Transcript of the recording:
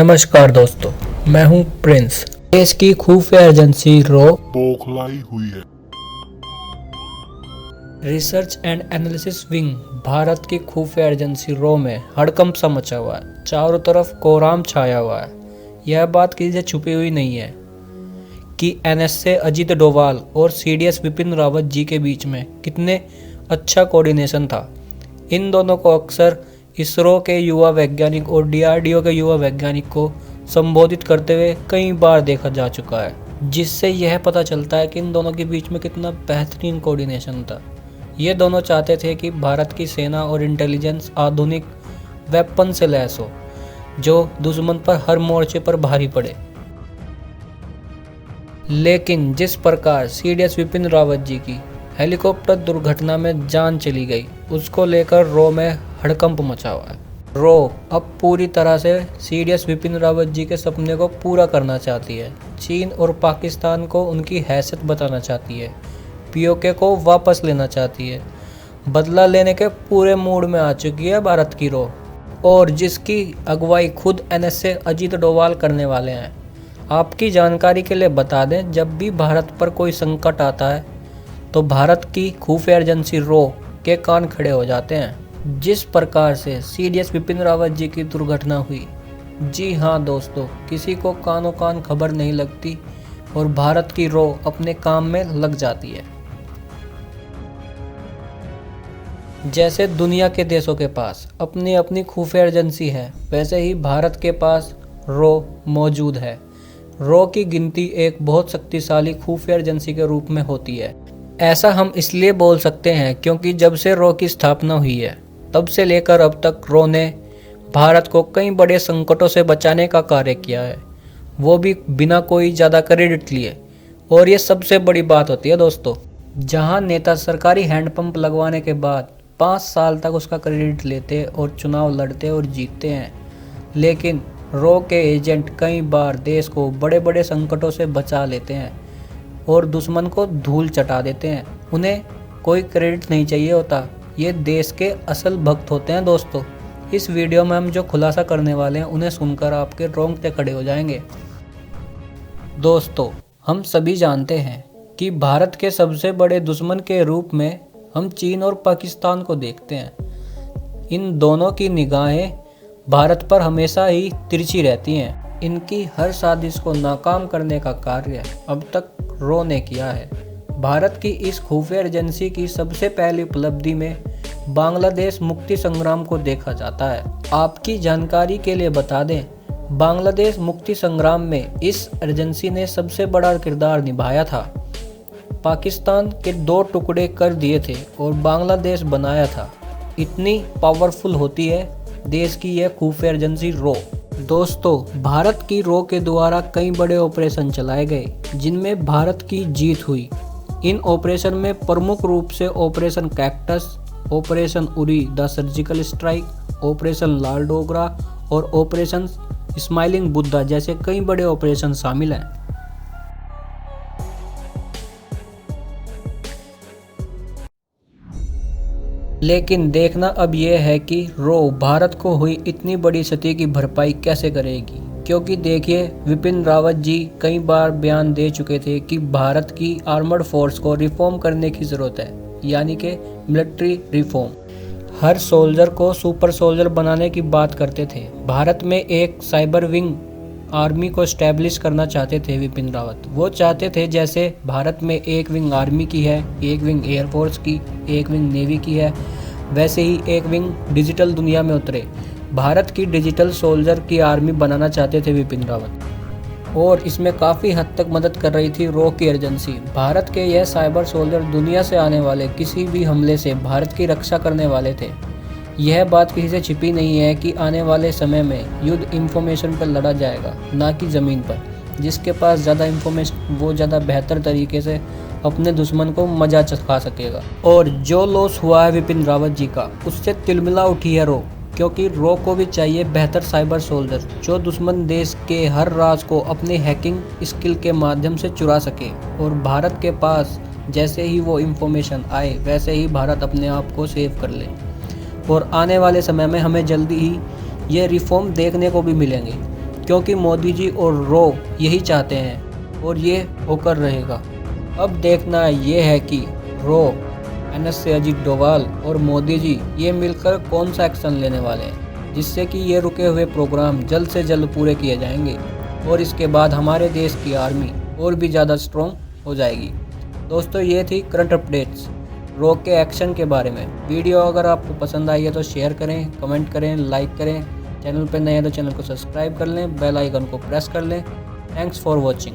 नमस्कार दोस्तों, मैं हूं प्रिंस। देश की खुफिया एजेंसी रॉ बौखलाई हुई है। Research and analysis wing Bharat की खुफिया एजेंसी रॉ में हड़कंप सा मचा हुआ है। चारों तरफ कोहराम छाया हुआ है। यह बात किसी से छुपी हुई नहीं है कि एनएसए अजीत डोभाल और सीडीएस विपिन रावत जी के बीच में कितने अच्छा कोऑर्डिनेशन था। इन दोनों को अक्सर इसरो के युवा वैज्ञानिक और डीआरडीओ के युवा वैज्ञानिक को संबोधित करते हुए कई बार देखा जा चुका है, जिससे यह पता चलता है कि इन दोनों के बीच में कितना बेहतरीन कोऑर्डिनेशन था। ये दोनों चाहते थे कि भारत की सेना और इंटेलिजेंस आधुनिक वेपन से लैस हो, जो दुश्मन पर हर मोर्चे पर भारी पड़े। लेकिन जिस प्रकार सीडीएस विपिन रावत जी की हेलीकॉप्टर दुर्घटना में जान चली गई, उसको लेकर रॉ में हड़कंप मचा हुआ है। रॉ अब पूरी तरह से सीडीएस विपिन रावत जी के सपने को पूरा करना चाहती है। चीन और पाकिस्तान को उनकी हैसियत बताना चाहती है। पीओके को वापस लेना चाहती है। बदला लेने के पूरे मूड में आ चुकी है भारत की रॉ, और जिसकी अगुवाई खुद एनएसए अजीत डोभाल करने वाले हैं। आपकी जानकारी के लिए बता दें, जब भी भारत पर कोई संकट आता है तो भारत की खुफिया एजेंसी रॉ के कान खड़े हो जाते हैं। जिस प्रकार से सीडीएस विपिन रावत जी की दुर्घटना हुई, जी हाँ दोस्तों, किसी को कानों कान खबर नहीं लगती और भारत की रॉ अपने काम में लग जाती है। जैसे दुनिया के देशों के पास अपनी अपनी खुफिया एजेंसी है, वैसे ही भारत के पास रॉ मौजूद है। रॉ की गिनती एक बहुत शक्तिशाली खुफिया एजेंसी के रूप में होती है। ऐसा हम इसलिए बोल सकते हैं क्योंकि जब से रॉ की स्थापना हुई है, तब से लेकर अब तक रॉ ने भारत को कई बड़े संकटों से बचाने का कार्य किया है, वो भी बिना कोई ज़्यादा क्रेडिट लिए। और ये सबसे बड़ी बात होती है दोस्तों, जहां नेता सरकारी हैंडपंप लगवाने के बाद 5 साल तक उसका क्रेडिट लेते और चुनाव लड़ते और जीतते हैं, लेकिन रॉ के एजेंट कई बार देश को बड़े बड़े संकटों से बचा लेते हैं और दुश्मन को धूल चटा देते हैं। उन्हें कोई क्रेडिट नहीं चाहिए होता। ये देश के असल भक्त होते हैं दोस्तों। इस वीडियो में हम जो खुलासा करने वाले हैं, उन्हें सुनकर आपके रोंगटे खड़े हो जाएंगे। दोस्तों, हम सभी जानते हैं कि भारत के सबसे बड़े दुश्मन के रूप में हम चीन और पाकिस्तान को देखते हैं। इन दोनों की निगाहें भारत पर हमेशा ही तिरछी रहती हैं। इनकी हर साजिश को नाकाम करने का कार्य अब तक रॉ ने किया है। भारत की इस खुफिया एजेंसी की सबसे पहली उपलब्धि में बांग्लादेश मुक्ति संग्राम को देखा जाता है। आपकी जानकारी के लिए बता दें, बांग्लादेश मुक्ति संग्राम में इस एजेंसी ने सबसे बड़ा किरदार निभाया था। पाकिस्तान के 2 टुकड़े कर दिए थे और बांग्लादेश बनाया था। इतनी पावरफुल होती है देश की यह खुफिया एजेंसी रॉ। दोस्तों, भारत की रॉ के द्वारा कई बड़े ऑपरेशन चलाए गए, जिनमें भारत की जीत हुई। इन ऑपरेशन में प्रमुख रूप से operation cactus, operation Uri the surgical strike, operation Lal Dogra और ऑपरेशन स्माइलिंग बुद्धा जैसे कई बड़े ऑपरेशन शामिल हैं। लेकिन देखना अब यह है कि रॉ भारत को हुई इतनी बड़ी क्षति की भरपाई कैसे करेगी। क्योंकि देखिए, विपिन रावत जी कई बार बयान दे चुके थे कि भारत की आर्मर्ड फोर्स को रिफॉर्म करने की ज़रूरत है, यानी कि मिलिट्री रिफॉर्म। हर सोल्जर को सुपर सोल्जर बनाने की बात करते थे। भारत में एक साइबर विंग आर्मी को स्टैब्लिश करना चाहते थे विपिन रावत। वो चाहते थे जैसे भारत में एक विंग आर्मी की है, एक विंग एयरफोर्स की, एक विंग नेवी की है, वैसे ही एक विंग डिजिटल दुनिया में उतरे। भारत की डिजिटल सोल्जर की आर्मी बनाना चाहते थे विपिन रावत, और इसमें काफ़ी हद तक मदद कर रही थी रॉ की एजेंसी। भारत के यह साइबर सोल्जर दुनिया से आने वाले किसी भी हमले से भारत की रक्षा करने वाले थे। यह बात किसी से छिपी नहीं है कि आने वाले समय में युद्ध इंफॉर्मेशन पर लड़ा जाएगा, ना कि ज़मीन पर। जिसके पास ज़्यादा इंफॉर्मेशन, वो ज़्यादा बेहतर तरीके से अपने दुश्मन को मजा चखा सकेगा। और जो लॉस हुआ है विपिन रावत जी का, उससे तिलमिला उठी है रॉ, क्योंकि रॉ को भी चाहिए बेहतर साइबर सोल्जर, जो दुश्मन देश के हर राज को अपने हैकिंग स्किल के माध्यम से चुरा सके। और भारत के पास जैसे ही वो इंफॉर्मेशन आए, वैसे ही भारत अपने आप को सेव कर ले। और आने वाले समय में हमें जल्दी ही ये रिफॉर्म देखने को भी मिलेंगे। क्योंकि मोदी जी और रो यही चाहते हैं और ये होकर रहेगा। अब देखना ये है कि रो, NSA अजीत डोभाल और मोदी जी ये मिलकर कौन सा एक्शन लेने वाले हैं, जिससे कि ये रुके हुए प्रोग्राम जल्द से जल्द पूरे किए जाएंगे और इसके बाद हमारे देश की आर्मी और भी ज़्यादा स्ट्रॉन्ग हो जाएगी। दोस्तों, ये थी करंट अपडेट्स रो के एक्शन के बारे में। वीडियो अगर आपको पसंद आई है तो शेयर करें, कमेंट करें, लाइक करें। चैनल पर नए हैं तो चैनल को सब्सक्राइब कर लें, बेल आइकन को प्रेस कर लें। Thanks for watching.